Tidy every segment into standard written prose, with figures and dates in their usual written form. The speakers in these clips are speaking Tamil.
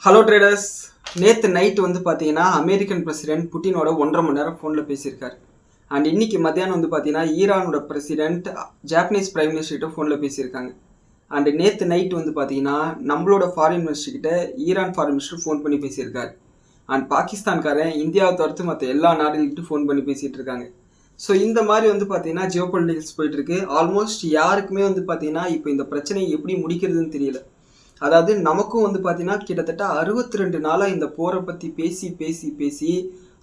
Hello traders. நேற்று நைட்டு பார்த்தீங்கன்னா அமெரிக்கன் பிரசிடென்ட் புட்டினோட 1.5 மணி நேரம் ஃபோனில் பேசியிருக்காரு. அண்ட் இன்னைக்கு மத்தியானம் பார்த்தீங்கன்னா ஈரானோட பிரசிடென்ட் ஜாப்பனீஸ் பிரைம் மினிஸ்டர்கிட்ட ஃபோனில் பேசியிருக்காங்க. அண்ட் நேற்று நைட்டு பார்த்தீங்கன்னா நம்மளோட ஃபாரின் மினிஸ்டர்கிட்ட ஈரான் ஃபாரின் மினிஸ்டர் ஃபோன் பண்ணி பேசியிருக்காரு. அண்ட் பாகிஸ்தான்காரன் இந்தியாவை தவிர்த்து மற்ற எல்லா நாடுகள்கிட்ட ஃபோன் பண்ணி பேசிகிட்டு இருக்காங்க. ஸோ இந்த மாதிரி பார்த்தீங்கன்னா ஜியோ பொலிட்டிக்ஸ் போயிட்டுருக்கு. ஆல்மோஸ்ட் யாருக்குமே பார்த்தீங்கன்னா இப்போ இந்த பிரச்சனையை எப்படி முடிக்கிறதுன்னு தெரியல. அதாவது நமக்கும் பார்த்தீங்கன்னா கிட்டத்தட்ட 62 நாளாக இந்த போரை பற்றி பேசி பேசி பேசி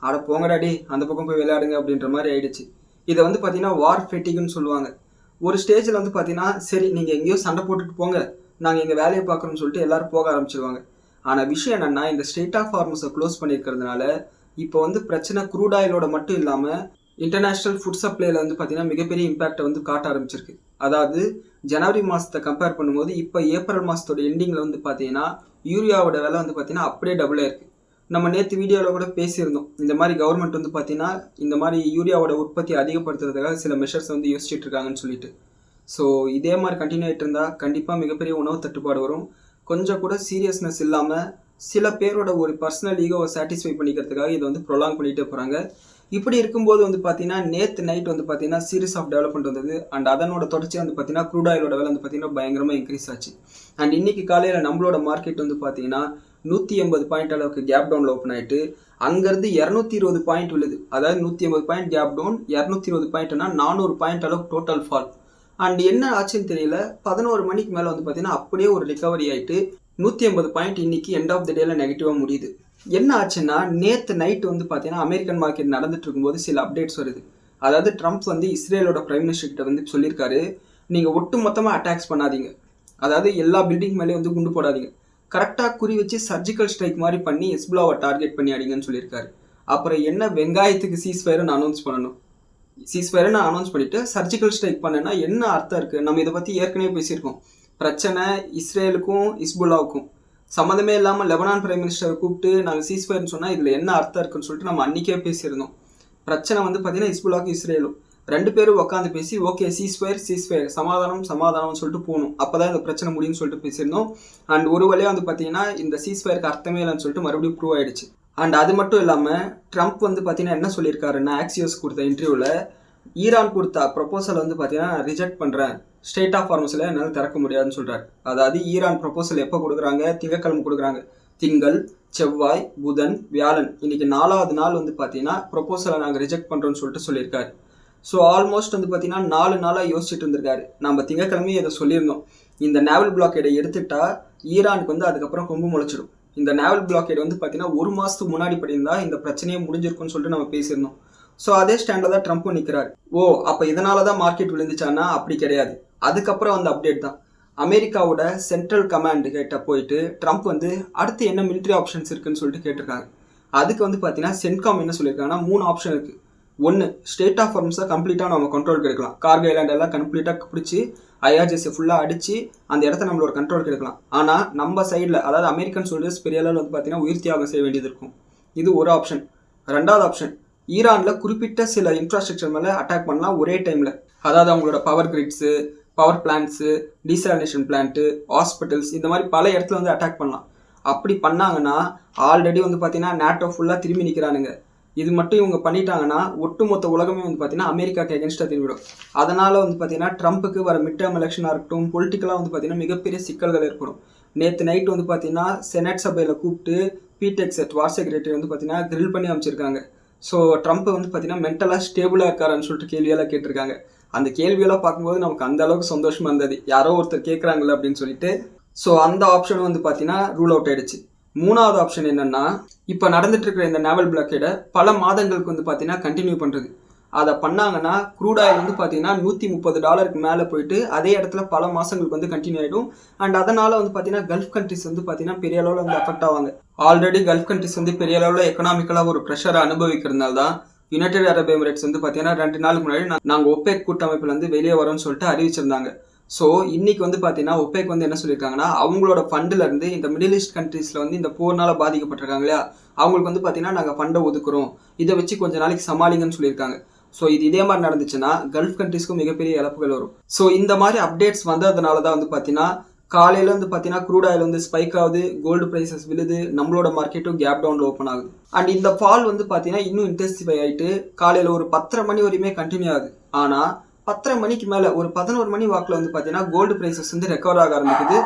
அட போங்கடாடி அந்த பக்கம் போய் விளையாடுங்க அப்படின்ற மாதிரி ஆயிடுச்சு. இதை பார்த்தீங்கன்னா வார் ஃபெட்டிக்னு சொல்லுவாங்க. ஒரு ஸ்டேஜில் பார்த்தீங்கன்னா சரி நீங்கள் எங்கேயோ சண்டை போட்டுட்டு போங்க, நாங்கள் எங்கள் வேலையை பார்க்குறோம்னு சொல்லிட்டு எல்லாரும் போக ஆரம்பிச்சிருவாங்க. ஆனால் விஷயம் என்னென்னா இந்த ஸ்ட்ரெயிட் ஆஃப் ஹார்மஸை க்ளோஸ் பண்ணியிருக்கிறதுனால இப்போ பிரச்சனை க்ரூட் ஆயிலோட மட்டும் இல்லாமல் இன்டர்நேஷ்னல் ஃபுட் சப்ளைல பார்த்தீங்கன்னா மிகப்பெரிய இம்பாக்டை காட்ட ஆரம்பிச்சிருக்கு. அதாவது ஜனவரி மாதத்தை கம்பேர் பண்ணும்போது இப்போ ஏப்ரல் மாதத்தோட எண்டிங்கில் பார்த்தீங்கன்னா யூரியாவோட விலை பார்த்தீங்கன்னா அப்படியே டபுளாக இருக்குது. நம்ம நேற்று வீடியோவில் கூட பேசியிருந்தோம், இந்த மாதிரி கவர்மெண்ட் பார்த்தீங்கன்னா இந்த மாதிரி யூரியாவோட உற்பத்தி அதிகப்படுத்துறதுக்காக சில மெஷர்ஸ் யோசிச்சுட்டு இருக்காங்கன்னு சொல்லிட்டு. ஸோ இதே மாதிரி கண்டினியூ ஆகிட்டு இருந்தால் கண்டிப்பாக மிகப்பெரிய உணவு தட்டுப்பாடு வரும். கொஞ்சம் கூட சீரியஸ்னஸ் இல்லாமல் சில பேரோட ஒரு பர்சனல் ஈகோவை சாட்டிஸ்ஃபை பண்ணிக்கிறதுக்காக இதை ப்ரொலாங் பண்ணிகிட்டே போகிறாங்க. இப்படி இருக்கும்போது பார்த்தீங்கன்னா நேற்று நைட் பார்த்தீங்கன்னா சீரிஸ் ஆஃப் டெவலப்மெண்ட் வந்தது. அண்ட் அதனோட தொடர்ச்சி பார்த்தீங்கன்னா க்ரூட் ஆயிலோட விலை பார்த்தீங்கன்னா பயங்கரமாக இன்க்ரீஸ் ஆச்சு. அண்ட் இன்னைக்கு காலையில் நம்மளோட மார்க்கெட் பார்த்தீங்கன்னா 180 பாயிண்ட் அளவுக்கு கேப் டவுனில் ஓப்பன் ஆகிட்டு அங்கேருந்து 220 பாயிண்ட் விழுது. அதாவது 180 பாயிண்ட் கேப் டவுன், 220 பாயிண்ட்னா 400 பாயிண்ட் அளவுக்கு டோட்டல் ஃபால். அண்ட் என்ன ஆச்சுன்னு தெரியல, 11 மணிக்கு மேலே பார்த்தீங்கன்னா அப்படியே ஒரு ரிகவரி ஆகிட்டு 180 பாயிண்ட் இன்னைக்கு எண்ட் ஆஃப் த டேல நெகட்டிவாக முடியுது. என்ன ஆச்சுன்னா நேற்று நைட்டு பார்த்தீங்கன்னா அமெரிக்கன் மார்க்கெட் நடந்துட்டு இருக்கும்போது சில அப்டேட்ஸ் வருது. அதாவது ட்ரம்ப் இஸ்ரேலோட பிரைம் மினிஸ்டர் கிட்ட சொல்லியிருக்காரு, நீங்கள் ஒட்டு மொத்தமாக அட்டாக்ஸ் பண்ணாதீங்க, அதாவது எல்லா பில்டிங் மேலேயும் குண்டு போடாதீங்க, கரெக்டாக குறி வச்சு சர்ஜிக்கல் ஸ்ட்ரைக் மாதிரி பண்ணி ஹெஸ்புல்லாவை டார்கெட் பண்ணி அடிங்கன்னு சொல்லியிருக்காரு. அப்புறம் என்ன வெங்காயத்துக்கு சீஸ்ஃபயர்னு அனௌன்ஸ் பண்ணணும், சீஸ்ஃபயர்னு அனௌன்ஸ் பண்ணிவிட்டு சர்ஜிக்கல் ஸ்ட்ரைக் பண்ணனா என்ன அர்த்தம் இருக்குது? நம்ம இதை பற்றி ஏற்கனவே பேசியிருக்கோம். பிரச்சனை இஸ்ரேலுக்கும் ஹிஸ்புல்லாவுக்கும் சம்மந்தமே இல்லாமல் லெபனான் பிரைம் மினிஸ்டரை கூப்பிட்டு நாங்கள் சீஸ்ஃபயர்னு சொன்னால் இதில் என்ன அர்த்தம் இருக்குன்னு சொல்லிட்டு நம்ம அன்றைக்கே பேசியிருந்தோம். பிரச்சனை பார்த்தீங்கன்னா ஹிஸ்புல்லாவுக்கும் இஸ்ரேலும் 2 பேரும் உட்காந்து பேசி ஓகே சீஸ்ஃபயர் சமாதானம்னு சொல்லிட்டு போகணும், அப்போ தான் இந்த பிரச்சனை முடியும்னு சொல்லிட்டு பேசியிருந்தோம். அண்ட் ஒரு வழியாக பார்த்தீங்கன்னா இந்த சீஸ்ஃபயருக்கு அர்த்தமே இல்லைன்னு சொல்லிட்டு மறுபடியும் ப்ரூவ் ஆயிடுச்சு. அண்ட் அது மட்டும் இல்லாமல் ட்ரம்ப் பார்த்தீங்கன்னா என்ன சொல்லியிருக்காருன்னா, ஆக்சியோஸ் கொடுத்த இன்டர்வியூவில் ஈரான் கொடுத்த ப்ரொபோசல் பார்த்தீங்கன்னா ரிஜெக்ட் பண்ணுறேன், ஸ்ட்ரெயிட் ஆஃப் ஹார்மஸில் என்னால் திறக்க முடியாதுன்னு சொல்கிறார். அதாவது ஈரான் ப்ரொபோசல் எப்போ கொடுக்குறாங்க? திங்கட்கிழமை கொடுக்குறாங்க. திங்கள், செவ்வாய், புதன், வியாழன், இன்னைக்கு 4வது நாள் பார்த்தீங்கன்னா ப்ரொபோசலை நாங்கள் ரிஜெக்ட் பண்ணுறோன்னு சொல்லிட்டு சொல்லியிருக்காரு. ஸோ ஆல்மோஸ்ட் பார்த்தீங்கன்னா 4 நாளாக யோசிச்சுட்டு இருந்திருக்காரு. நம்ம திங்கட்கிழமையே இதை சொல்லியிருந்தோம், இந்த நேவல் பிளாக்கேடை எடுத்துட்டா ஈரானுக்கு அதுக்கப்புறம் கொம்பு முளைச்சிடும். இந்த நேவல் பிளாக்கேட் பார்த்தீங்கன்னா 1 மாதத்துக்கு முன்னாடி படியிருந்தா இந்த பிரச்சனையே முடிஞ்சிருக்குன்னு சொல்லிட்டு நம்ம பேசியிருந்தோம். ஸோ அதே ஸ்டாண்டில் தான் ட்ரம்ப்பும் நிற்கிறாரு. அப்போ இதனால தான் மார்க்கெட் விழுந்துச்சான்னா அப்படி கிடையாது. அதுக்கப்புறம் அப்டேட் தான் அமெரிக்காவோட சென்ட்ரல் கமாண்ட் கிட்ட போயிட்டு ட்ரம்ப் அடுத்து என்ன மிலிட்ரி ஆப்ஷன்ஸ் இருக்குன்னு சொல்லிட்டு கேட்டிருக்காங்க. அதுக்கு பார்த்தீங்கன்னா சென்காம் என்ன சொல்லியிருக்காங்கன்னா 3 ஆப்ஷன் இருக்குது. 1, ஸ்டேட் ஆஃப் ஹார்மஸை கம்ப்ளீட்டாக நம்ம கண்ட்ரோலுக்கு எடுக்கலாம், கார்கோ ஐலாண்ட் எல்லாம் கம்ப்ளீட்டாக பிடிச்சி ஐஆர்ஜிஎஸ்ஸை ஃபுல்லாக அடித்து அந்த இடத்த நம்மளோட கண்ட்ரோலுக்கு எடுக்கலாம். ஆனால் நம்ம சைடில் அதாவது அமெரிக்கன் சோல்ஜர்ஸ் பெரிய அளவில் பார்த்தீங்கன்னா உயிர் தியாகம் செய்ய வேண்டியது இருக்கும். இது ஒரு ஆப்ஷன். 2வது ஆப்ஷன், ஈரானில் குறிப்பிட்ட சில இன்ஃப்ராஸ்ட்ரக்சர் மேலே அட்டாக் பண்ணலாம் ஒரே டைமில். அதாவது அவங்களோட power grids, power plants, desalination plant, hospitals, இந்த மாதிரி பல இடத்துல அட்டாக் பண்ணலாம். அப்படி பண்ணாங்கன்னா ஆல்ரெடி பார்த்தீங்கன்னா நேட்டோ ஃபுல்லாக திரும்பி நிற்கிறானுங்க. இது மட்டும் இவங்க பண்ணிட்டாங்கன்னா ஒட்டுமொத்த உலகமே பார்த்தீங்கன்னா அமெரிக்காவுக்கு எகென்ஸ்டாக திரும்பிடும். அதனால் பார்த்தீங்கன்னா ட்ரம்ப்புக்கு வர மிட் டேர்ம் எலெக்ஷனாக இருக்கட்டும், பொலிட்டிக்கலாக பார்த்தீங்கன்னா மிகப்பெரிய சிக்கல்கள் ஏற்படும். நேற்று நைட் பார்த்தீங்கன்னா செனட் சபையில் கூப்பிட்டு பீடெக்ஸட் வார் செக்ரட்டரி பார்த்தீங்கன்னா கிரில் பண்ணி அமைச்சிருக்காங்க. ஸோ ட்ரம்ப் பார்த்தீங்கன்னா மென்டலாக ஸ்டேபிளாக இருக்காருன்னு சொல்லிட்டு கேள்வியெல்லாம் கேட்டிருக்காங்க. அந்த கேள்வியெல்லாம் பார்க்கும்போது நமக்கு அந்த அளவுக்கு சந்தோஷமாக இருந்தது, யாரோ ஒருத்தர் கேட்குறாங்களே அப்படின்னு சொல்லிட்டு. ஸோ அந்த ஆப்ஷன் பார்த்தீங்கன்னா ரூல் அவுட் ஆயிடுச்சு. 3வது ஆப்ஷன் என்னென்னா, இப்போ நடந்துட்டு இருக்கிற இந்த நேவல் பிளாக்கேடை பல மாதங்களுக்கு பார்த்தீங்கன்னா கண்டினியூ பண்ணுறது. அதை பண்ணாங்கன்னா க்ரூட் ஆயில் பார்த்தீங்கன்னா $130 மேலே போயிட்டு அதே இடத்துல பல மாதங்களுக்கு கண்டினியூ ஆகிடும். அண்ட் அதனால் பார்த்தீங்கன்னா கல்ஃப் கண்ட்ரிஸ் பார்த்தீங்கன்னா பெரிய அளவில் அஃபெக்ட் ஆவாங்க. ஆல்ரெடி கல்ஃப் கண்ட்ரிஸ் பெரிய அளவில் எக்கனாமிக்கலாக ஒரு ப்ரெஷரை அனுபவிக்கிறதுனால தான் யுனைடெட் அரப் எமிரேட்ஸ் பார்த்தீங்கன்னா 2 நாளுக்கு முன்னாடி நாங்கள் ஒப்பேக் கூட்டமைப்பில் வெளியே வரோம்னு சொல்லிட்டு அறிவிச்சிருந்தாங்க. ஸோ இன்னைக்கு பார்த்தீங்கன்னா ஒப்பேக் என்ன சொல்லியிருக்காங்கன்னா, அவங்களோட ஃபண்டிலேருந்து இந்த மிடில் ஈஸ்ட் கண்ட்ரீஸில் இந்த போர்னால பாதிக்கப்பட்டிருக்காங்க இல்லையா, அவங்களுக்கு பார்த்தீங்கன்னா நாங்கள் ஃபண்டை ஒதுக்குறோம், இதை வச்சு கொஞ்ச நாளைக்கு சமாளிங்கன்னு சொல்லியிருக்காங்க. ஸோ இதே மாதிரி நடந்துச்சுன்னா கல்ஃப் கண்ட்ரீஸ்க்கும் மிகப்பெரிய இழப்புகள் வரும். ஸோ இந்த மாதிரி அப்டேட்ஸ் வந்ததுனால தான் பார்த்தீங்கன்னா காலையில் வந்து பார்த்தீங்கன்னா க்ரூட் ஆயில் வந்து ஸ்பைக் ஆகுது, கோல்டு ப்ரைஸஸ் விழுது, நம்மளோட மார்க்கெட்டும் கேப் டவுனில் ஓப்பன் ஆகுது. அண்ட் இந்த ஃபால் வந்து பார்த்தீங்கன்னா இன்னும் இன்டென்சிஃபை ஆகிட்டு காலையில் ஒரு 10:30 மணி வரையுமே கண்டினியூ ஆகுது. ஆனால் 10:30 மணிக்கு மேலே ஒரு 11 மணி வாக்கில் வந்து பார்த்தீங்கன்னா கோல்டு ப்ரைஸஸ் வந்து ரெக்கவர் ஆக ஆரம்பிக்குது,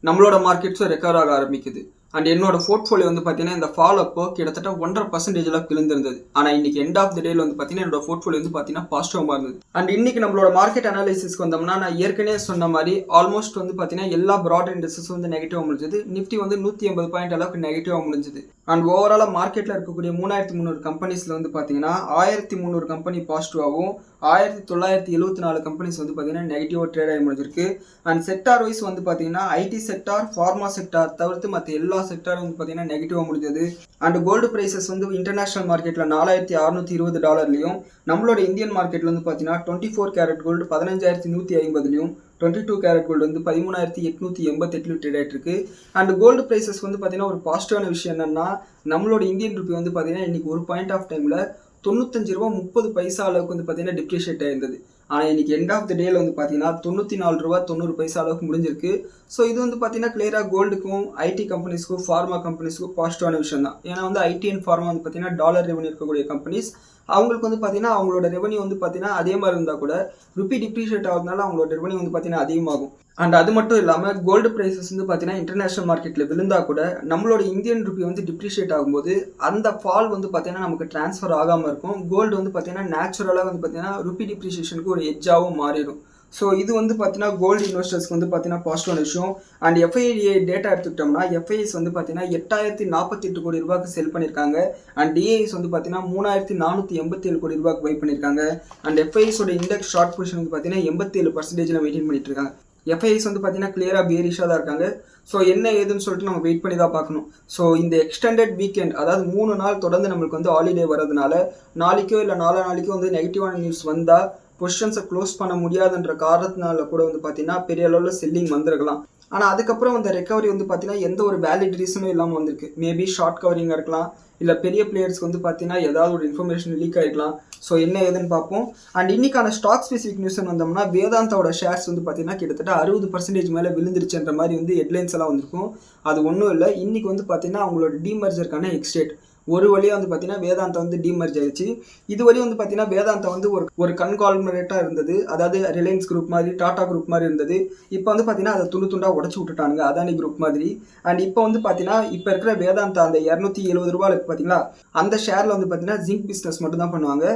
நம்மளோட மார்க்கெட்ஸும் ரெக்கவர் ஆக ஆரம்பிக்குது. அண்ட் என்னோட போர்ட்ஃபோலியோ வந்து பார்த்தீங்கன்னா இந்த ஃபால் அப்போ கிட்டத்தட்ட 1.5% விழுந்திருந்தது. ஆனால் இன்னைக்கு எண்ட் ஆஃப் த டேல வந்து பார்த்தீங்கன்னா என்னோட போர்ட்ஃபோலியோ வந்து பார்த்தீங்கன்னா பாசிட்டிவாக இருந்தது. அண்ட் இன்னைக்கு நம்மளோட மார்க்கெட் அனாலிசிஸ்க்கு வந்தோம்னா நான் ஏற்கனவே சொன்ன மாதிரி ஆல்மோஸ்ட் வந்து பார்த்தீங்கன்னா எல்லா ப்ராட் இண்டஸ்ட்ரீஸ் வந்து நெகட்டிவாக முடிஞ்சது. நிஃப்டி வந்து 180 பாயிண்ட் அளவுக்கு நெகட்டிவாக முடிஞ்சது. அண்ட் ஓவராலாக மார்க்கெட்டில் இருக்கக்கூடிய 3300 கம்பெனிஸில் வந்து பார்த்தீங்கன்னா 1300 கம்பெனி பாசிட்டிவாகவும் 1974 கம்பெனிஸ் வந்து பார்த்தீங்கன்னா நெகட்டிவாக ட்ரேட் ஆகி முடிஞ்சிருக்கு. அண்ட் செக்டார் வைஸ் வந்து பார்த்தீங்கன்னா ஐடி செக்டார், ஃபார்மா செக்டார் தவிர்த்து மற்ற எல்லா செக்டாரும் வந்து பார்த்தீங்கன்னா நெகட்டிவாக முடிஞ்சது. அண்ட் கோல்டு ப்ரைஸஸ் வந்து இன்டர்நேஷனல் மார்க்கெட்டில் $4620, நம்மளோட இந்தியன் மார்க்கெட்டில் வந்து பார்த்தீங்கன்னா 24 கேரட் கோல்டு 15150, 22 கேரட் கோல்டு வந்து 13888 ட்ரேட் ஆகிட்டு இருக்கு. அண்ட் கோல்டு ப்ரைஸஸ் வந்து பார்த்தீங்கன்னா ஒரு பாசிட்டிவான விஷயம் என்னன்னா, நம்மளோட இந்தியன் ருப்பி வந்து பார்த்தீங்கன்னா இன்னைக்கு ஒரு பாயிண்ட் ஆஃப் டைமில் 95 ரூபா 30 பைசா அளவுக்கு வந்து பார்த்தீங்கன்னா டிப்ரிஷியேட் ஆயிருந்தது. ஆனால் இன்னைக்கு எண்ட் ஆஃப் த டேல வந்து பார்த்தீங்கன்னா 94 ரூபா 90 பைசா அளவுக்கு முடிஞ்சிருக்கு. ஸோ இது வந்து பார்த்தீங்கன்னா கிளியராக கோல்டுக்கும் ஐடி கம்பெனிஸ்க்கும் ஃபார்மா கம்பெனிஸ்க்கும் பாசிட்டிவான விஷயம் தான். ஏன்னா வந்து ஐடி அண்ட் ஃபார்மா வந்து பார்த்தீங்கன்னா டாலர் ரெவன்யூ இருக்கக்கூடிய கம்பெனிஸ், அவங்களுக்கு வந்து பார்த்தீங்கன்னா அவங்களோட ரெவன்யூ வந்து பார்த்தீங்கன்னா அதே மாதிரி இருந்தால் கூட ருப்பி டிப்ரிஷியேட் ஆகிறதுனால அவங்களோட ரெவன்யூ வந்து பார்த்தீங்கன்னா அதிகமாகும். அண்ட் அது மட்டும் இல்லாமல் கோல்டு ப்ரைஸஸ் வந்து பார்த்தீங்கன்னா இன்டர்நேஷனல் மார்க்கெட்டில் விழுந்தா கூட நம்மளோட இந்தியன் ருப்பி வந்து டிப்ரிஷியேட் ஆகும்போது அந்த ஃபால் வந்து பார்த்தீங்கன்னா நமக்கு ட்ரான்ஸ்ஃபர் ஆகாமல் இருக்கும். கோல்டு வந்து பார்த்தீங்கன்னா நேச்சுரலாக வந்து பார்த்தீங்கன்னா ருப்பி டிப்ரிஷியேஷனுக்கு ஒரு எட்ஜாகவும் மாறிடும். ஸோ இது வந்து பார்த்தீங்கன்னா கோல்டு இன்வெஸ்டர்ஸ்க்கு வந்து பார்த்தீங்கன்னா பாசிட்டிவான விஷயம். அண்ட் எஃப்ஐஐ டேட்டா எடுத்துக்கிட்டோம்னா எஃப்ஐஎஸ் வந்து பார்த்தீங்கன்னா 8048 கோடி ரூபாய்க்கு செல் பண்ணியிருக்காங்க. அண்ட் டிஐஎஸ் வந்து பார்த்தீங்கன்னா 3487 கோடி ரூபாய்க்கு பை பண்ணியிருக்காங்க. அண்ட் எஃப்ஐஎஸோட இண்டெக்ஸ் ஷார்ட் பொசிஷன் வந்து பார்த்தீங்கன்னா 87% மெயின்டைன் பண்ணிட்டு இருக்காங்க. எஃப்ஐஎஸ் வந்து பார்த்தீங்கன்னா கிளியராக பேரிஷாக தான் இருக்காங்க. ஸோ என்ன ஏதுன்னு சொல்லிட்டு நம்ம வெயிட் பண்ணி தான் பார்க்கணும். ஸோ இந்த எக்ஸ்டெண்டட் வீக்கெண்ட், அதாவது 3 நாள் தொடர்ந்து நம்மளுக்கு வந்து ஹாலிடே வரதுனால நாளைக்கோ இல்லை நாளைக்கோ வந்து நெகட்டிவான நியூஸ் வந்தால் பொசிஷன்ஸை க்ளோஸ் பண்ண முடியாதுன்ற காரணத்தினால கூட வந்து பார்த்தீங்கன்னா பெரிய அளவில் செல்லிங் வந்துருக்கலாம். ஆனால் அதுக்கப்புறம் அந்த ரெக்கவரி வந்து பார்த்தீங்கன்னா எந்த ஒரு வேலிட் ரீசனும் இல்லாமல் வந்திருக்கு. மேபி ஷார்ட் கவரிங்காக இருக்கலாம், இல்லை பெரிய பிளேயர்ஸ்க்கு வந்து பார்த்தீங்கன்னா ஏதாவது ஒரு இன்ஃபர்மேஷன் லீக் ஆகிருக்கலாம். ஸோ என்ன ஏதுன்னு பார்ப்போம். அண்ட் இன்னைக்கான ஸ்டாக் ஸ்பெசிஃபிக் நியூஸ் வந்தோம்னா வேதாந்தாவோட ஷேர்ஸ் வந்து பார்த்தீங்கன்னா கிட்டத்தட்ட 60% மேலே விழுந்துருச்சுன்ற மாதிரி வந்து ஹெட்லைன்ஸ் எல்லாம் வந்திருக்கும். அது ஒன்றும் இல்லை, இன்னைக்கு வந்து பார்த்தீங்கன்னா அவங்களோட டீமர்ஜருக்கான எக்ஸ்டேட் ஒரு வழியாக வந்து பார்த்தீங்கன்னா வேதாந்தா வந்து டீமர்ஜ் ஆயிடுச்சு. இது வரையும் வந்து பார்த்தீங்கன்னா வேதாந்தா வந்து ஒரு கன்கால்மரேட்டாக இருந்தது, அதாவது ரிலையன்ஸ் குரூப் மாதிரி, டாடா குரூப் மாதிரி இருந்தது. இப்போ வந்து பார்த்தீங்கன்னா அதை துண்டாக உடச்சி விட்டுட்டானுங்க, அதானி குரூப் மாதிரி. அண்ட் இப்போ வந்து பார்த்தீங்கன்னா இப்போ இருக்கிற வேதாந்தா அந்த 270 ரூபாய் இருக்கு பார்த்தீங்களா, அந்த ஷேரில் வந்து பார்த்தீங்கன்னா ஜிங்க் பிஸ்னஸ் மட்டும் தான் பண்ணுவாங்க.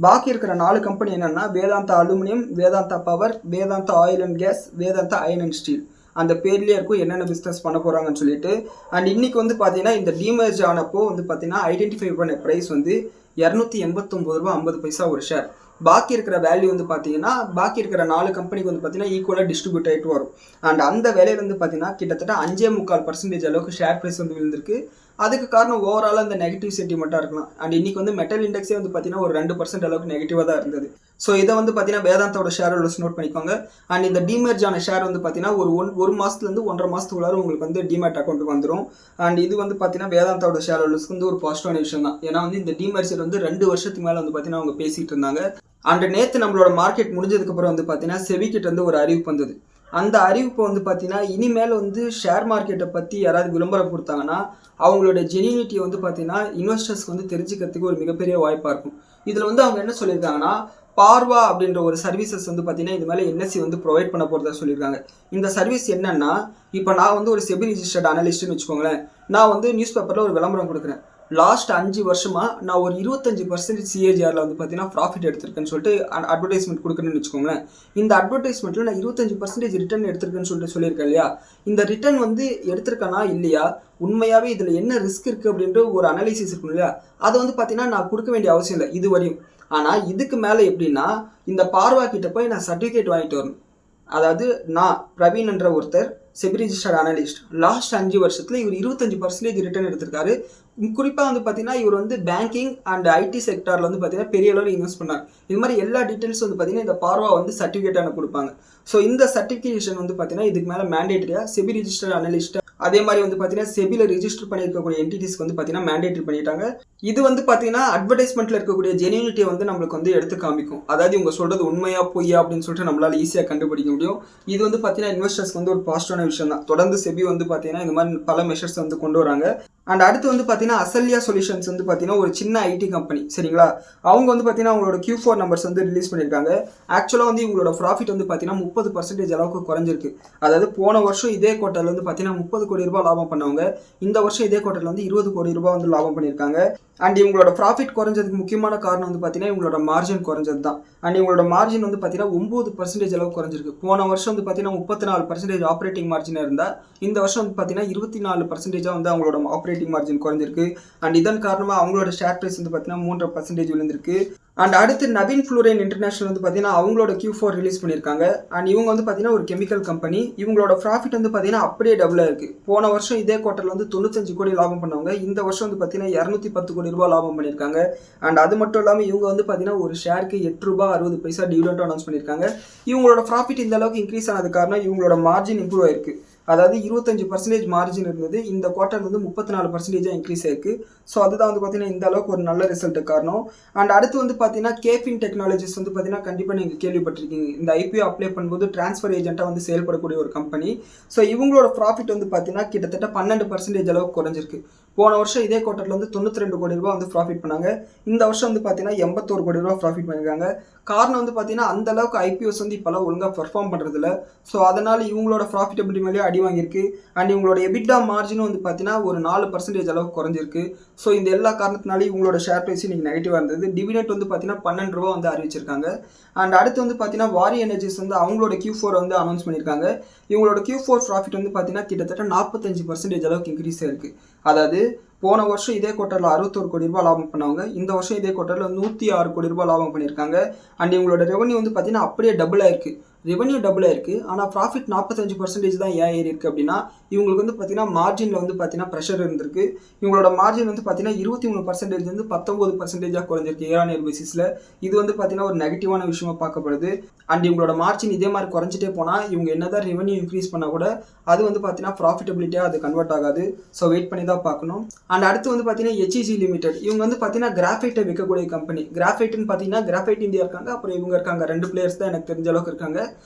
பாக்கி இருக்கிற 4 கம்பெனி என்னென்னா Vedanta aluminium, Vedanta power, Vedanta oil and gas, Vedanta iron and steel. அந்த பேர்லேயே இருக்கும் என்னென்ன பிஸ்னஸ் பண்ண போகிறாங்கன்னு சொல்லிட்டு. அண்ட் இன்னைக்கு வந்து பார்த்தீங்கன்னா இந்த டீமர்ஜ் ஆனப்போ வந்து பார்த்தீங்கன்னா ஐடென்டிஃபை பண்ண ப்ரைஸ் வந்து 289 ரூபா 50 பைசா ஒரு ஷேர். பாக்கி இருக்கிற வேல்யூ வந்து பார்த்தீங்கன்னா பாக்கி இருக்கிற 4 கம்பெனிக்கு வந்து பார்த்தீங்கன்னா ஈக்குவலாக டிஸ்ட்ரிபியூட் ஆகிட்டு வரும். அண்ட் அந்த வேலையில் வந்து பார்த்தீங்கன்னா கிட்டத்தட்ட 5.25% அளவுக்கு ஷேர் ப்ரைஸ் வந்து விழுந்திருக்கு. அதுக்கு காரணம் ஓவராலாக இந்த நெகட்டிவ் சென்டிமெண்ட்டாக இருக்கலாம். அண்ட் இன்னைக்கு வந்து மெட்டல் இண்டெக்ஸே வந்து பார்த்தீங்கன்னா ஒரு 2% அளவுக்கு நெகட்டிவாக தான் இருந்தது. ஸோ இதை வந்து பார்த்தீங்கன்னா வேதாந்தோட ஷேர் ஹோல்டர்ஸ் நோட் பண்ணிக்கோங்க. அண்ட் இந்த டிமேர்ஜ் ஆன ஷேர் வந்து பார்த்தீங்கன்னா ஒரு மாதத்துலேருந்து 1.5 மாதத்துக்குள்ளார உங்களுக்கு வந்து டிமேட் அக்கௌண்ட்டுக்கு வந்துடும். அண்ட் இது வந்து பார்த்தீங்கன்னா வேதாந்தோட ஷேர் ஹோல்டர்ஸ்க்கு வந்து ஒரு பாசிட்டிவான விஷயம் தான். ஏன்னா வந்து இந்த டிமேர்ஜர் வந்து 2 வருஷத்துக்கு மேலே வந்து பார்த்தீங்கன்னா அவங்க பேசிகிட்டு இருந்தாங்க. அண்ட் நேற்று நம்மளோட மார்க்கெட் முடிஞ்சதுக்கப்புறம் வந்து பார்த்தீங்கன்னா செபி கிட்ட வந்து ஒரு அறிவிப்பு வந்தது. அந்த அறிவிப்பு வந்து பார்த்தீங்கன்னா இனிமேல் வந்து ஷேர் மார்க்கெட்டை பற்றி யாராவது விளம்பரம் கொடுத்தாங்கன்னா அவங்களோட ஜெனியூனிட்டியை வந்து பார்த்தீங்கன்னா இன்வெஸ்டர்ஸ்க்கு வந்து தெரிஞ்சுக்கிறதுக்கு ஒரு மிகப்பெரிய வாய்ப்பாக இருக்கும். இதில் வந்து அவங்க என்ன சொல்லியிருக்காங்கன்னா பார்வா அப்படின்ற ஒரு சர்வீசஸ் வந்து பார்த்தீங்கன்னா இது மேலே என்எஸ்சி வந்து ப்ரொவைட் பண்ண போகிறதா சொல்லியிருக்காங்க. இந்த சர்வீஸ் என்னன்னா, இப்போ நான் வந்து ஒரு செபி ரிஜிஸ்டர்ட் அனலிஸ்ட்னு வச்சுக்கோங்களேன். நான் வந்து நியூஸ் பேப்பரில் ஒரு விளம்பரம் கொடுக்குறேன். லாஸ்ட் 5 வருஷமாக நான் ஒரு 25% சிஏஜிஆரில் வந்து பார்த்தீங்கன்னா ப்ராஃபிட் எடுத்திருக்கேன்னு சொல்லிட்டு அட்வர்டைஸ்மெண்ட் கொடுக்குறேன்னு வச்சுக்கோங்களேன். இந்த அட்வர்டைஸ்மெண்ட்டில் நான் 25% ரிட்டர்ன் எடுத்திருக்கேன்னு சொல்லிட்டு சொல்லியிருக்கேன் இல்லையா, இந்த ரிட்டர்ன் வந்து எடுத்திருக்கேனா இல்லையா, உண்மையாகவே இதில் என்ன ரிஸ்க் இருக்குது அப்படின்ற ஒரு அனாலிசிஸ் இருக்கும் இல்லையா, அதை வந்து பார்த்தீங்கன்னா நான் கொடுக்க வேண்டிய அவசியம் இல்லை இது வரையும். ஆனால் இதுக்கு மேலே எப்படின்னா இந்த பார்வா கிட்ட போய் நான் சர்டிஃபிகேட் வாங்கிட்டு வரணும். அதாவது நான் பிரவீன் என்ற ஒருத்தர் செபி ரிஜிஸ்டர்ட் அனலிஸ்ட். லாஸ்ட் 5 வருஷத்தில் இவர் 25% ரிட்டர்ன் எடுத்திருக்காரு. குறிப்பாக வந்து பார்த்தீங்கன்னா இவர் வந்து பேங்கிங் அண்ட் ஐடி செக்டாரில் வந்து பார்த்தீங்கன்னா பெரிய அளவில் இன்வெஸ்ட் பண்ணார். இது மாதிரி எல்லா டீட்டெயில்ஸும் வந்து பார்த்தீங்கன்னா இந்த பார்வா வந்து சர்டிஃபிகேட்டான கொடுப்பாங்க. ஸோ இந்த சர்டிஃபிகேஷன் வந்து பார்த்தீங்கன்னா இதுக்கு மேலே மேண்டேட்டரியாக செபி ரிஜிஸ்டர்ட் அனலிஸ்ட் அதே மாதிரி வந்து பார்த்தீங்கன்னா செபியில் ரிஜிஸ்டர் பண்ணியிருக்கக்கூடிய என்டிட்டிஸ்க்கு வந்து பார்த்தீங்கன்னா மேண்டேட்டரி பண்ணிட்டாங்க. இது வந்து பார்த்தீங்கன்னா அட்வர்டைஸ்மெண்ட்டில் இருக்கக்கூடிய ஜெனியூனிட்டியை வந்து நம்மளுக்கு வந்து எடுத்து காமிக்கும். அதாவது இவங்க சொல்கிறது உண்மையா பொய்யா அப்படின்னு சொல்லிட்டு நம்மளால் ஈஸியாக கண்டுபிடிக்க முடியும். இது வந்து பார்த்தீங்கன்னா இன்வெஸ்டர்ஸ்க்கு வந்து ஒரு பாசிட்டிவான விஷயம் தான். தொடர்ந்து செபி வந்து பார்த்தீங்கன்னா இந்த மாதிரி பல மெஷர்ஸ் வந்து கொண்டு வராங்க. அண்ட் அடுத்து வந்து பார்த்தீங்கன்னா அசல்யா சொல்யூஷன்ஸ் வந்து பார்த்தீங்கன்னா ஒரு சின்ன ஐடி கம்பெனி, சரிங்களா. அவங்க வந்து பார்த்தீங்கன்னா அவங்களோட Q4 நம்பர்ஸ் வந்து ரிலீஸ் பண்ணியிருக்காங்க. ஆக்சுவலாக வந்து இவங்களோட ப்ராஃபிட் வந்து பார்த்தீங்கன்னா 30% அளவுக்கு குறைஞ்சிருக்கு. அதாவது போன வருஷம் இதே குவார்ட்டர்ல வந்து பார்த்தீங்கன்னா 30 கோடி ரூபாய் லாபம் பண்ணவங்க இந்த வருஷம் இதே குவார்ட்டர்ல வந்து 20 கோடி ரூபாய் வந்து லாபம் பண்ணியிருக்காங்க. அண்ட் இவங்களோட ப்ராஃபிட் குறைஞ்சதுக்கு முக்கியமான காரணம் வந்து பார்த்தீங்கன்னா இவங்களோட மார்ஜின் குறைஞ்சது தான். அண்ட் இவங்களோட மார்ஜின் வந்து பார்த்தீங்கன்னா 9% அளவுக்கு குறைஞ்சிருக்கு. போன வருஷம் வந்து பார்த்தீங்கன்னா 34% ஆப்ரேட்டிங் மார்ஜினாக இருந்தால் இந்த வருஷம் வந்து பார்த்தீங்கன்னா 24% வந்து அவங்களோட ஆப்ரேட்டிங் மார்ஜின் குறைஞ்சிருக்கு. அண்ட் இதன் காரணமாக அவங்களோட ஷேர் ப்ரைஸ் வந்து பார்த்தீங்கன்னா 3.5% விழுந்திருக்கு. அண்ட் அடுத்து நவீன் ஃப்ளூரைன் இன்டர்நேஷனல் வந்து பார்த்தீங்கன்னா அவங்களோட Q4 ரிலீஸ் பண்ணியிருக்காங்க. அண்ட் இவங்க வந்து பார்த்தீங்கன்னா ஒரு கெமிக்கல் கம்பெனி. இவங்களோட ப்ராஃபிட் வந்து பார்த்தீங்கன்னா அப்படியே டபுளாக இருக்குது. போன வருஷம் இதே குவார்ட்டரில் வந்து 95 கோடி லாபம் பண்ணவங்க இந்த வருஷம் வந்து பார்த்தீங்கன்னா 210 கோடி ரூபாய் லாபம் பண்ணியிருக்காங்க. அண்ட் அது மட்டும் இல்லாமல் இவங்க வந்து பார்த்தீங்கன்னா ஒரு ஷேருக்கு ₹8.60 டிவிடெண்ட் அனௌன்ஸ் பண்ணியிருக்காங்க. இவங்களோட ப்ராஃபிட் இந்த அளவுக்கு இன்க்ரீஸ் ஆனது காரணம் இவங்களோட மார்ஜின் இம்ப்ரூவ் ஆயிருக்கு. அதாவது 25% மார்ஜின் இருந்தது, இந்த குவார்ட்டர் வந்து 34% இன்க்ரீஸ் ஆயிருக்கு. ஸோ அதுதான் வந்து பார்த்தீங்கன்னா இந்த அளவுக்கு ஒரு நல்ல ரிசல்ட்டு காரணம். அண்ட் அடுத்து வந்து பார்த்தீங்கன்னா கேஃபின் டெக்னாலஜிஸ் வந்து பார்த்தீங்கன்னா கண்டிப்பாக நீங்கள் கேள்விப்பட்டிருக்கீங்க. இந்த IPO அப்ளை பண்ணும்போது டிரான்ஸ்ஃபர் ஏஜென்ட்டாக வந்து செயல்படக்கூடிய ஒரு கம்பெனி. ஸோ இவங்களோட ப்ராஃபிட் வந்து பார்த்தீங்கன்னா கிட்டத்தட்ட 12% அளவுக்கு குறைஞ்சிருக்கு. போன வருஷம் இதே குவார்ட்டரில் வந்து 92 கோடி ரூபாய் வந்து ப்ராஃபிட் பண்ணாங்க. இந்த வருஷம் வந்து பார்த்தீங்கன்னா 81 கோடி ரூபாய் ப்ராஃபிட் பண்ணியிருக்காங்க. காரணம் வந்து பார்த்தீங்கன்னா அந்த அளவுக்கு IPOs வந்து இப்போலாம் ஒழுங்காக பெர்ஃபார்ம் பண்ணுறதில்ல. ஸோ அதனால் இவங்களோட ப்ராஃபிட்டபிலிட்டி மேலேயே அடி வாங்கியிருக்கு. அண்ட் இவங்களோட எபிட்டா மார்ஜினும் வந்து பார்த்தீங்கன்னா ஒரு 4% அளவுக்கு குறைஞ்சிருக்கு. ஸோ இந்த எல்லா காரணத்தினாலே இவங்களோட ஷேர் ப்ரைஸ் இன்னைக்கு நெகட்டிவாக இருந்தது. டிவிடெண்ட் வந்து பார்த்தீங்கன்னா 12 ரூபா வந்து அறிவிச்சிருக்காங்க. அண்ட் அடுத்து வந்து பார்த்தீங்கன்னா வாரி எனர்ஜிஸ் வந்து அவங்களோட Q4 வந்து அனௌன்ஸ் பண்ணியிருக்காங்க. இவங்களோட Q4 ப்ராஃபிட் வந்து பார்த்தீங்கன்னா கிட்டத்தட்ட 45% அளவுக்கு இன்க்ரீஸ் ஆயிருக்கு. அதாவது போன வருஷம் இதே குவார்ட்டரில் 61 கோடி ரூபாய் லாபம் பண்ணவங்க இந்த வருஷம் இதே குவார்ட்டரில் 106 கோடி ரூபாய் லாபம் பண்ணியிருக்காங்க. அண்ட் இவங்களோட ரெவன்யூ வந்து பார்த்தீங்கன்னா அப்படியே டபுள் ஆயிருக்கு. ரெவன்யூ டபுள் ஆயிருக்கு, ஆனால் ப்ராஃபிட் 45% தான் ஏன் ஏறி இருக்குது அப்படின்னா இவங்களுக்கு வந்து பார்த்தீங்கன்னா மார்ஜினில் வந்து பார்த்தீங்கன்னா ப்ரெஷர் இருந்திருக்கு. இவங்களோட மார்ஜின் வந்து பார்த்தீங்கன்னா 23% வந்து 19% குறைஞ்சிருக்கு இயர் பேசிஸில். இது வந்து பார்த்தீங்கன்னா ஒரு நெகட்டிவான விஷயமா பார்க்கப்படுது. அண்ட் இவங்களோட மார்ஜின் இதே மாதிரி குறைஞ்சிட்டே போனால் இவங்க என்னதான் ரெவன்யூ இன்க்ரீஸ் பண்ணால் கூட அது வந்து பார்த்தீங்கன்னா ப்ராஃபிட்டபிலிட்டியாக அது கன்வெர்ட் ஆகாது. ஸோ வெயிட் பண்ணி தான் பார்க்கணும். அண்ட் அடுத்து வந்து பார்த்தீங்கன்னா HEG லிமிடெட். இவங்க வந்து பார்த்தீங்கன்னா கிராஃபைட்டை விற்கக்கூடிய கம்பெனி. கிராஃபைட்டுன்னு பார்த்தீங்கன்னா கிராஃபைட் இந்தியா இருக்காங்க, அப்புறம் இவங்க இருக்காங்க. 2 பிளேயர்ஸ் தான் எனக்கு தெரிஞ்ச அளவுக்கு இருக்காங்க.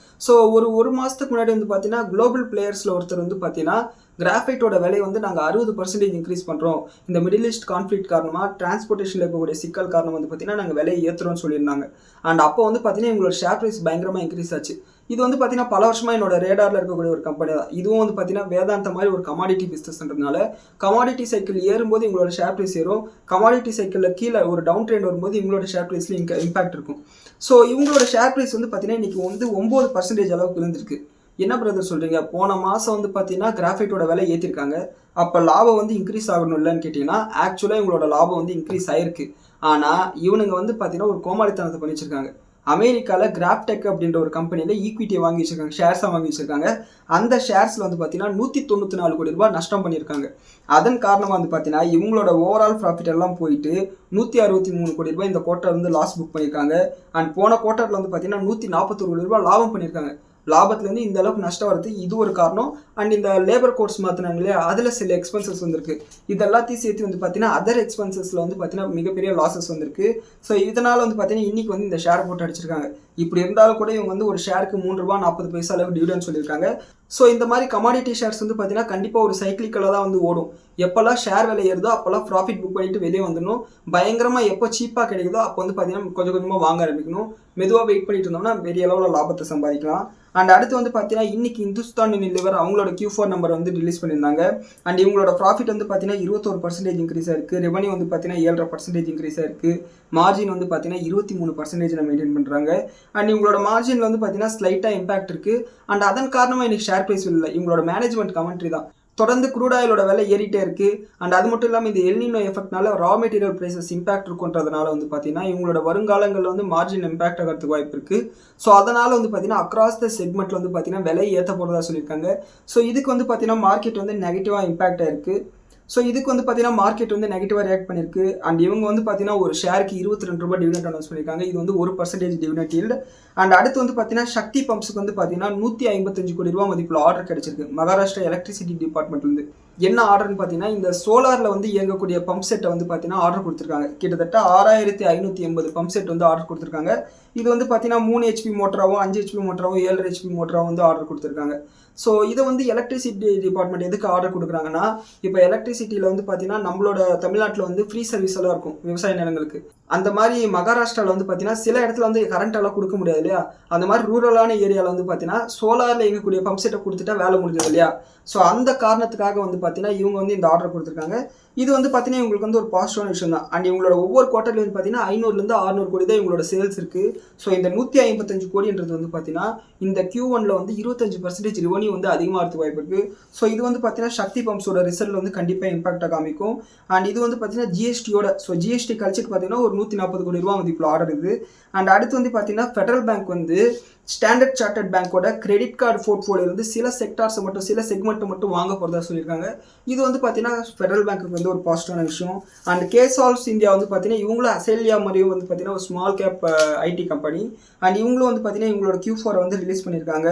ஸோ ஒரு மாதத்துக்கு முன்னாடி வந்து பார்த்தீங்கன்னா குளோபல் பிளேயர்ஸில் ஒருத்தர் வந்து பார்த்தீங்கன்னா கிராஃபைட்டோட விலை வந்து நாங்கள் 60% இன்க்ரீஸ் பண்ணுறோம், இந்த மிடில் ஈஸ்ட் கான்ஃப்ளிக்ட் காரணமாக டிரான்ஸ்போர்ட்டேஷனில் இருக்கக்கூடிய சிக்கல் காரணம் வந்து பார்த்தீங்கன்னா நாங்கள் விலையை ஏற்றுறோம்னு சொல்லியிருந்தாங்க. அண்ட் அப்போ வந்து பார்த்தீங்கன்னா எங்களோட ஷேர் ப்ரைஸ் பயங்கரமாக இன்க்ரீஸ் ஆச்சு. இது வந்து பார்த்தீங்கன்னா பல வருஷமாக என்னோட ரேடாரில் இருக்கக்கூடிய ஒரு கம்பெனி தான். இதுவும் வந்து பார்த்தீங்கன்னா வேதாந்த மாதிரி ஒரு கமாடிட்டி பிஸ்னஸ்ன்றதுனால கமாடிட்டி சைக்கிள் ஏறும்போது எங்களோட ஷேர் ப்ரைஸ் ஏறும், கமாடிட்டி சைக்கிளில் கீழே ஒரு டவுன் ட்ரெண்ட் வரும்போது இவங்களோட ஷேர் ப்ரைஸில் இம்பாக்ட் இருக்கும். ஸோ இவங்களோட ஷேர் ப்ரைஸ் வந்து பார்த்தீங்கன்னா இன்றைக்கி வந்து 9% அளவுக்கு இருந்திருக்கு. என்ன பிரதர் சொல்கிறீங்க, போன மாதம் வந்து பார்த்தீங்கன்னா கிராஃபைட்டோட விலை ஏற்றிருக்காங்க, அப்போ லாபம் வந்து இன்க்ரீஸ் ஆகணும் இல்லைன்னு கேட்டிங்கன்னா ஆக்சுவலாக இவங்களோட லாபம் வந்து இன்க்ரீஸ் ஆகிருக்கு. ஆனால் இவனுங்க வந்து பார்த்தீங்கன்னா ஒரு கோமாளித்தனத்தை பண்ணி வச்சிருக்காங்க. அமெரிக்காவில் கிராப்டெக் அப்படின்ற ஒரு கம்பெனியில் ஈக்விட்டியை வாங்கி வச்சிருக்காங்க, ஷேர்ஸாக வாங்கி வச்சிருக்காங்க. அந்த ஷேர்ஸில் வந்து பார்த்தீங்கன்னா 194 கோடி ரூபாய் நஷ்டம் பண்ணியிருக்காங்க. அதன் காரணமாக வந்து பார்த்தீங்கன்னா இவங்களோட ஓவரால் ப்ராஃபிட் எல்லாம் போயிட்டு 163 கோடி ரூபாய் இந்த குவார்ட்டர் வந்து லாஸ் புக் பண்ணியிருக்காங்க. அண்ட் போன குவார்ட்டரில் வந்து பார்த்தீங்கன்னா 141 கோடி ரூபாய் லாபம் பண்ணியிருக்காங்க. லாபத்துலேருந்து இந்த அளவுக்கு நஷ்டம் வருது, இது ஒரு காரணம். அண்ட் இந்த லேபர் கோர்ஸ் மாற்றினாங்க இல்லையா, அதில் சில எக்ஸ்பென்சஸ் வந்திருக்கு. இதெல்லாத்தையும் சேர்த்து வந்து பார்த்தீங்கன்னா அதர் எக்ஸ்பென்சஸில் வந்து பார்த்தீங்கன்னா மிகப்பெரிய லாஸஸ் வந்திருக்கு. ஸோ இதனால் வந்து பார்த்தீங்கன்னா இன்றைக்கி வந்து இந்த ஷேர் போட்டு அடிச்சிருக்காங்க. இப்படி இருந்தாலும் கூட இவங்க வந்து ஒரு ஷேருக்கு ₹3.40 அளவு டிவிடெண்ட் சொல்லியிருக்காங்க. ஸோ இந்த மாதிரி கமாடிட்டி ஷேர்ஸ் வந்து பார்த்தீங்கன்னா கண்டிப்பாக ஒரு சைக்கிளிக்கலாக தான் வந்து ஓடும். எப்போல்லாம் ஷேர் விலை ஏறுதோ அப்போல்லாம் ப்ராஃபிட் புக் பண்ணிட்டு வெளியே வந்துடணும். பயங்கரமாக எப்போ சீப்பாக கிடைக்குதோ அப்போ வந்து பார்த்தீங்கன்னா கொஞ்சம் கொஞ்சமாக வாங்க ஆரம்பிக்கணும். மெதுவாக வெயிட் பண்ணிட்டு இருந்தோம்னா பெரிய அளவில் லாபத்தை சம்பாதிக்கலாம். அண்ட் அடுத்து வந்து பார்த்தீங்கன்னா இன்றைக்கி இந்துஸ்தான் யூனிலிவர் அவங்களோட Q4 நம்பர் வந்து ரிலீஸ் பண்ணியிருந்தாங்க. அண்ட் இவங்களோட ப்ராஃபிட் வந்து பார்த்தீங்கன்னா 21% இன்க்ரீஸ் ஆயிருக்கு. ரெவன்யூ வந்து பார்த்தீங்கன்னா 7.5% இன்க்ரீஸ் ஆயிருக்கு. மார்ஜின் வந்து பார்த்தீங்கன்னா 23% மெயின்டைன் பண்ணுறாங்க. அண்ட் இவங்களோட மார்ஜினில் வந்து பார்த்தீங்கன்னா ஸ்லைட்டாக இம்பாக்ட் இருக்குது. அண்ட் அதன் காரணமாக இன்றைக்கி ஷேர் ப்ரைஸ் இல்லை, இவங்களோட மேனேஜ்மெண்ட் கமெண்ட்ரி தான். தொடர்ந்து க்ரூட் ஆயிலோட விலை ஏறிட்டே இருக்கு. அண்ட் அது மட்டும் இல்லாமல் இந்த எல்னினோ எஃபெக்ட்னால ரா மெட்டீரியல் பிரைசஸ் இம்பாக்ட் இருக்குன்றதுனால வந்து பார்த்தீங்கன்னா இவங்களோட வருங்காலங்களில் வந்து மார்ஜின் இம்பாக்ட் ஆகிறதுக்கு வாய்ப்பு இருக்கு. ஸோ அதனால வந்து பார்த்தீங்கன்னா அக்ராஸ் த செக்மெண்ட்ல வந்து பார்த்தீங்கன்னா விலை ஏற்ற போகிறதா சொல்லியிருக்காங்க. ஸோ இதுக்கு வந்து பார்த்தீங்கன்னா மார்க்கெட் வந்து நெகட்டிவாக இம்பாக்ட் ஆயிருக்கு. ஸோ இதுக்கு வந்து பார்த்தீங்கன்னா மார்க்கெட் வந்து நெகட்டிவாக ரியாக்ட் பண்ணியிருக்கு. அண்ட் இவங்க வந்து பார்த்தீங்கன்னா ஒரு ஷேருக்கு 22 ரூபாய் டிவிடெண்ட் அனௌன்ஸ் பண்ணியிருக்காங்க. இது வந்து 1% டிவிடெண்ட் ஈல்டு. அண்ட் அடுத்து வந்து பார்த்தீங்கன்னா சக்தி பம்ப்ஸுக்கு வந்து பார்த்தீங்கன்னா 155 கோடி ரூபா மதிப்பில் ஆர்டர் கிடைச்சிருக்கு மகாராஷ்டிரா எலக்ட்ரிசிட்டி டிபார்ட்மெண்ட்லேருந்து. என்ன ஆர்டர்னு பார்த்தீங்கன்னா இந்த சோலாரில் வந்து இயங்கக்கூடிய பம்ப் செட்டை வந்து பார்த்தீங்கன்னா ஆர்டர் கொடுத்துருக்காங்க. கிட்டத்தட்ட 6580 பம்ப் செட் வந்து ஆர்டர் கொடுத்துருக்காங்க. இது வந்து பார்த்தீங்கன்னா 3 HP மோட்டராகவும் 5 HP மோட்டராகவும் 7 HP மோட்டராகவும் வந்து ஆர்டர் கொடுத்துருக்காங்க. ஸோ இதை வந்து எலக்ட்ரிசிட்டி டிபார்ட்மெண்ட் எதுக்கு ஆர்டர் கொடுக்குறாங்கன்னா, இப்போ எலக்ட்ரிசிட்டியில் வந்து பார்த்தீங்கன்னா நம்மளோட தமிழ்நாட்டில் வந்து ஃப்ரீ சர்வீஸ் எல்லாம் இருக்கும் விவசாய நிலங்களுக்கு. அந்த மாதிரி மகாராஷ்டிராவில் வந்து பார்த்தீங்கன்னா சில இடத்துல வந்து கரண்ட் எல்லாம் கொடுக்க முடியாது இல்லையா, அந்த மாதிரி ரூரலான ஏரியாவில் வந்து பார்த்தீங்கன்னா சோலாரில் இயங்கக்கூடிய பம்ப் செட்டை கொடுத்துட்டா வேலை முடிஞ்சது இல்லையா. ஸோ அந்த காரணத்துக்காக வந்து பார்த்தீங்கன்னா இவங்க வந்து இந்த ஆர்டர் கொடுத்துருக்காங்க. இது வந்து பார்த்தீங்கன்னா இவங்களுக்கு வந்து ஒரு பாசிட்டிவான விஷயம் தான். அண்ட் இவங்களோட ஒவ்வொரு குவார்ட்டர்ல வந்து பார்த்தீங்கன்னா 500 600 கோடி தான் இவங்களோட சேல்ஸ் இருக்குது. ஸோ இந்த 155 கோடின்றது வந்து பார்த்தீங்கன்னா இந்த Q1 வந்து 25% ரெவன்யூ வந்து அதிகமாக இருக்க வாய்ப்பு இருக்குது. ஸோ இது வந்து பார்த்தீங்கன்னா சக்தி பம்ப்ஸோட ரிசல்ட் வந்து கண்டிப்பாக இம்பாக்டாக காமிக்கும். அண்ட் இது வந்து பார்த்தீங்கன்னா ஜிஎஸ்டியோட ஜிஎஸ்டி கழிச்சுட்டு பார்த்தீங்கன்னா ஒரு 140 கோடி ரூபா மதிப்பில் ஆர்டர் இருக்குது. அண்ட் அடுத்து வந்து பார்த்தீங்கன்னா ஃபெடரல் பேங்க் வந்து ஸ்டாண்டர்ட் சார்ட்டர்ட் பேங்கோட கிரெடிட் கார்டு போர்ட்ஃபோலியோ வந்து சில செக்டார்ஸை மட்டும் சில செக்மெண்ட்டை மட்டும் வாங்க போகிறதா சொல்லியிருக்காங்க. இது வந்து பார்த்தீங்கன்னா ஃபெடரல் பேங்க்கு வந்து ஒரு பாசிட்டிவான விஷயம். அண்ட் கேசால்வ்ஸ் இந்தியா வந்து பார்த்தீங்கன்னா இவங்களும் அசேலியா மாதிரியும் வந்து பார்த்தீங்கன்னா ஒரு small cap IT company. And இவங்களும் வந்து பார்த்தீங்கன்னா இவங்களோட Q4 வந்து ரிலீஸ் பண்ணியிருக்காங்க.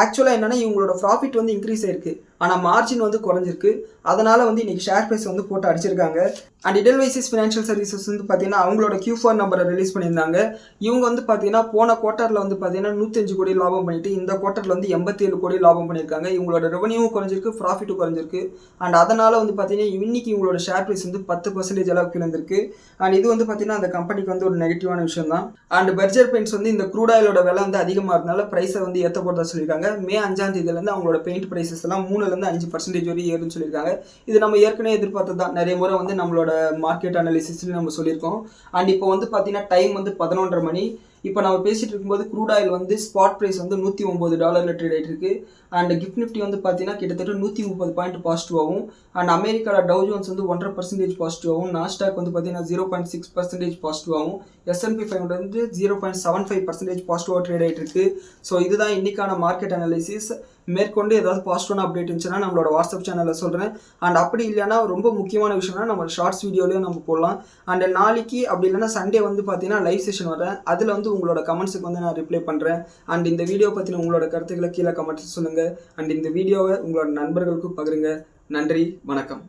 ஆக்சுவலாக என்னன்னா இவங்களோட ப்ராஃபிட் வந்து இன்க்ரீஸ் ஆயிருக்கு, ஆனால் மார்ஜின் வந்து குறைஞ்சிருக்கு. அதனால வந்து இன்னைக்கு ஷேர் ப்ரைஸ் வந்து போட்டு அடிச்சிருக்காங்க. அண்ட் எடெல்வைசிஸ் ஃபினான்ஷியல் சர்வீசஸ் வந்து பார்த்தீங்கன்னா அவங்களோட Q4 நம்பரை ரிலீஸ் பண்ணியிருந்தாங்க. இவங்க வந்து பார்த்தீங்கன்னா போன குவார்ட்டரில் வந்து பார்த்தீங்கன்னா 105 கோடி லாபம் பண்ணிட்டு இந்த குவார்ட்டரில் வந்து 87 கோடி லாபம் பண்ணியிருக்காங்க. இவங்களோட ரெவன்யூவும் குறைஞ்சிருக்கு, ப்ராஃபிட்டும் குறைஞ்சிருக்கு. அண்ட் அதனால வந்து பார்த்தீங்கன்னா இன்னைக்கு இவங்களோட ஷேர் ப்ரைஸ் வந்து 10% அளவுக்கு இருந்திருக்கு. அண்ட் இது வந்து பார்த்தீங்கன்னா அந்த கம்பெனிக்கு வந்து ஒரு நெகட்டிவான விஷயம் தான். அண்ட் பெர்ஜர் பெயிண்ட்ஸ் வந்து இந்த க்ரூட் ஆயிலோட விலை வந்து அதிகமாக இருந்தால ப்ரைஸை வந்து ஏற்ற போகிறதா சொல்லியிருக்காங்க. மே 5ஆம் தேதியிலேருந்து அவங்களோட பெயிண்ட் ப்ரைஸஸ் எல்லாம் 3-5% வரை ஏறுன்னு சொல்லியிருக்காங்க. இது நம்ம ஏற்கனவே எதிர்பார்த்தது தான். நிறைய முறை வந்து நம்மளோட மார்க்கெட் அனாலிசிஸ்ல நம்ம சொல்லியிருக்கோம். அண்ட் இப்போ வந்து பார்த்தீங்கன்னா டைம் வந்து 11:30 மணி. இப்போ நம்ம பேசிட்டு இருக்கும்போது க்ரூட் ஆயில் வந்து ஸ்பாட் ப்ரைஸ் வந்து $109 ட்ரேட் ஆகிட்டு இருக்கு. அண்ட் கிஃப்ட் நிஃப்டி வந்து பார்த்தீங்கன்னா கிட்டத்தட்ட 130 பாயிண்ட் பாசிட்டிவாகவும், அண்ட் அமெரிக்காவில் டவ் ஜோன்ஸ் வந்து 1.5% பாசிட்டிவாகவும், நாஸ்டாக் வந்து பார்த்தீங்கன்னா 0.6% பாசிட்டிவாகவும், S&P 500 வந்து 0.75% பாசிட்டிவாக ட்ரேட் ஆகிட்டு இருக்கு. ஸோ இதுதான் இன்னைக்கான மார்க்கெட் அனாலிசிஸ். மேற்கொண்டு ஏதாவது பாசிட்டிவான அப்டேட் இருந்துச்சுன்னா நம்மளோட வாட்ஸ்அப் சேனலில் சொல்கிறேன். அண்ட் அப்படி இல்லைன்னா ரொம்ப முக்கியமான விஷயம்னா நம்ம ஷார்ட்ஸ் வீடியோலையும் நம்ம போடலாம். அண்ட் நாளைக்கு அப்படி இல்லைன்னா சண்டே வந்து பார்த்தீங்கன்னா லைவ் செஷன் வரேன். அதில் வந்து உங்களோட கமெண்ட்ஸுக்கு வந்து நான் ரிப்ளை பண்ணுறேன். அண்ட் இந்த வீடியோ பற்றின உங்களோட கருத்துக்களை கீழே கமெண்ட்ஸ் சொல்லுங்கள். அண்ட் இந்த வீடியோவை உங்களோட நண்பர்களுக்கும் பகிருங்க. நன்றி, வணக்கம்.